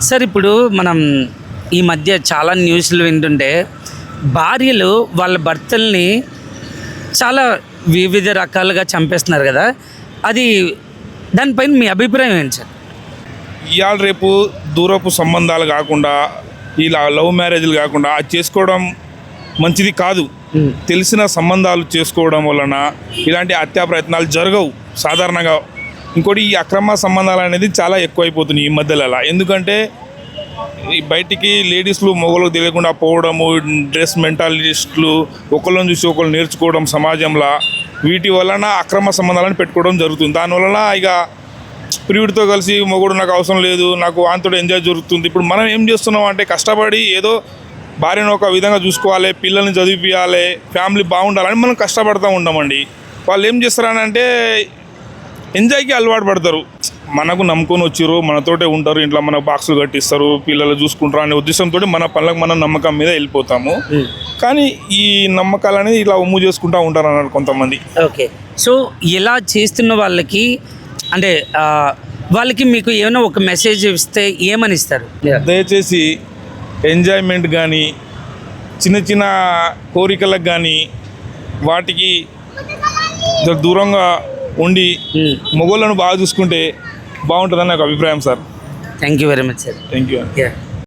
Sir ఇప్పుడు మనం ఈ మధ్య చాలా న్యూస్లు వింటుంటే భార్యలు వాళ్ళ భర్తల్ని చాలా వివిధ రకాలుగా చంపేస్తున్నారు కదా, అది దానిపైన మీ అభిప్రాయం ఏంటి సార్? ఇవాళ రేపు దూరపు సంబంధాలు కాకుండా ఇలా లవ్ మ్యారేజ్లు కాకుండా అది చేసుకోవడం మంచిది కాదు. తెలిసిన సంబంధాలు చేసుకోవడం వలన ఇలాంటి హత్యా ప్రయత్నాలు జరగవు సాధారణంగా. ఇంకోటి ఈ అక్రమ సంబంధాలు అనేది చాలా ఎక్కువైపోతున్నాయి ఈ మధ్యలో. ఎందుకంటే ఈ బయటికి లేడీస్లు మొగలకు తెలియకుండా పోవడము, డ్రెస్ మెంటాలిస్టులు ఒకళ్ళని చూసి ఒకళ్ళు నేర్చుకోవడం సమాజంలో, వీటి వలన అక్రమ సంబంధాలను పెట్టుకోవడం జరుగుతుంది. దానివలన ఇక ప్రియుడితో కలిసి మొగుడు నాకు అవసరం లేదు, నాకు వాంతో ఎంజాయ్ జరుగుతుంది. ఇప్పుడు మనం ఏం చేస్తున్నాం అంటే కష్టపడి ఏదో భార్యను ఒక విధంగా చూసుకోవాలి, పిల్లల్ని చదివించాలి, ఫ్యామిలీ బాగుండాలని మనం కష్టపడుతూ ఉంటామండి. వాళ్ళు ఏం చేస్తారనంటే ఎంజాయ్కి అలవాటు పడతారు. మనకు నమ్ముకొని వచ్చిర్రు, మనతోటే ఉంటారు, ఇంట్లో మన బాక్సులు కట్టిస్తారు, పిల్లలు చూసుకుంటారు అనే ఉద్దేశంతో మన పనులకు మనం నమ్మకం మీద వెళ్ళిపోతాము. కానీ ఈ నమ్మకాలు అనేది ఇట్లా ఒమ్ము చేసుకుంటూ ఉంటారు అన్నారు కొంతమంది. ఓకే, సో ఇలా చేస్తున్న వాళ్ళకి అంటే వాళ్ళకి మీకు ఏమైనా ఒక మెసేజ్ ఇస్తే ఏమని ఇస్తారు? దయచేసి ఎంజాయ్మెంట్ కానీ చిన్న చిన్న కోరికలకు కానీ వాటికి దూరంగా ఉండి మొగోళ్ళను బాగా చూసుకుంటే బాగుంటుందని నాకు అభిప్రాయం sir. Thank you very much sir. Thank you.